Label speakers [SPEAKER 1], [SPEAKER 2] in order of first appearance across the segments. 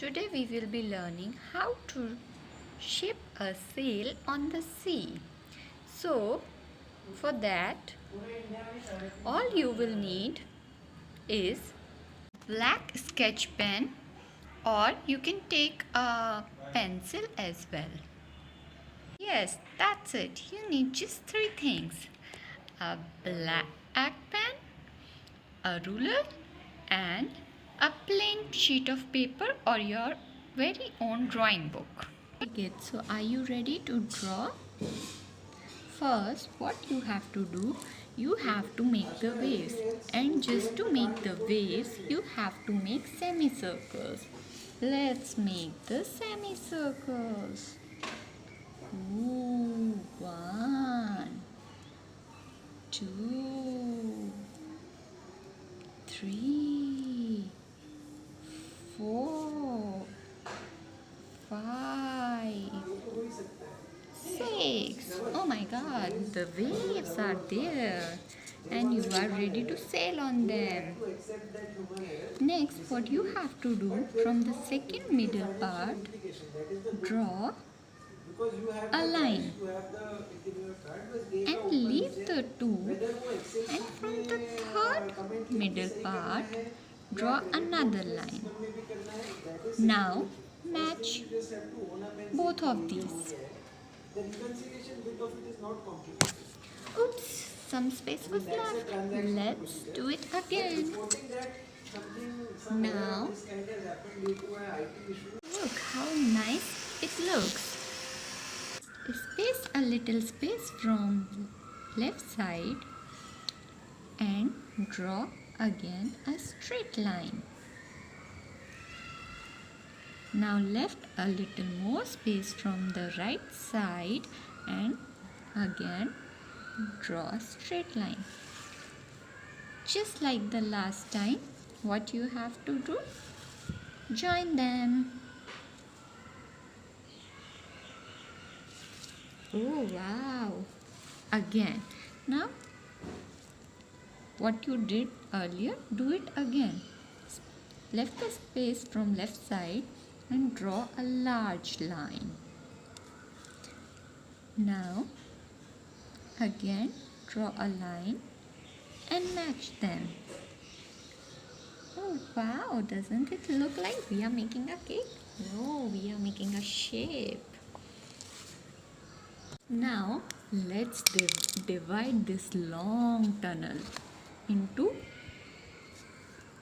[SPEAKER 1] Today we will be learning how to ship a sail on the sea. So, for that, all you will need is black sketch pen, or you can take a pencil as well. Yes, that's it. You need just three things: a black pen, a ruler, and a plain sheet of paper or your very own drawing book. Okay, so are you ready to draw? First, what you have to do, you have to make the waves, and just to make the waves you have to make semicircles. Let's make the semicircles. Ooh, 1, 2, 3, 4, 5, 6. Oh my god, the waves are there and you are ready to sail on them. Next, what you have to do, from the second middle part, draw a line and leave the two, and from the third middle part draw another line. Now match both of these. Oops, some space was left. Let's do it again. Now look how nice it looks. Space a little space from left side and draw again a straight line. Now left a little more space from the right side and again draw a straight line. Just like the last time, what you have to do? Join them. Oh wow! Again. Now, what you did earlier, do it again. Left the space from left side and draw a large line. Now, again draw a line and match them. Oh wow! Doesn't it look like we are making a cake? No, we are making a shape. Now let's divide this long tunnel into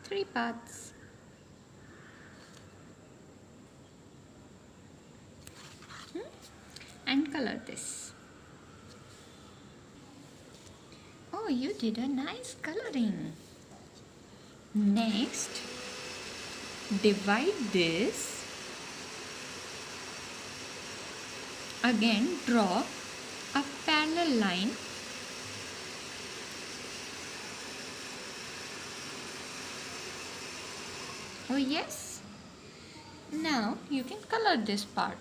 [SPEAKER 1] 3 parts. And color this. Oh, you did a nice coloring. Next, divide this. Again, draw a parallel line. Oh yes. Now you can color this part.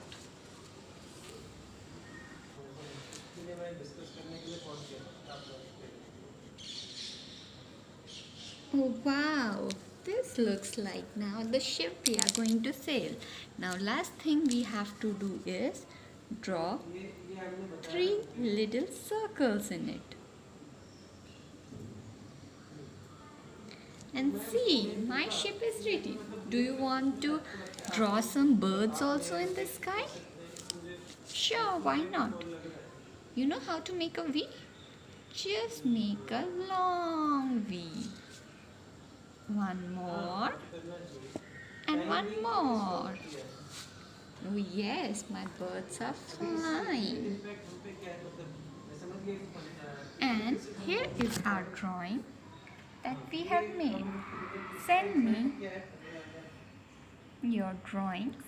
[SPEAKER 1] Oh wow, this looks like now the ship we are going to sail. Now last thing we have to do is draw 3 little circles in it. And see, my ship is ready. Do you want to draw some birds also in the sky? Sure, why not? You know how to make a V? Just make a long V. One more. And one more. Oh yes, my birds are flying. And here is our drawing that we have made. Send me your drawings.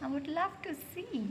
[SPEAKER 1] I would love to see.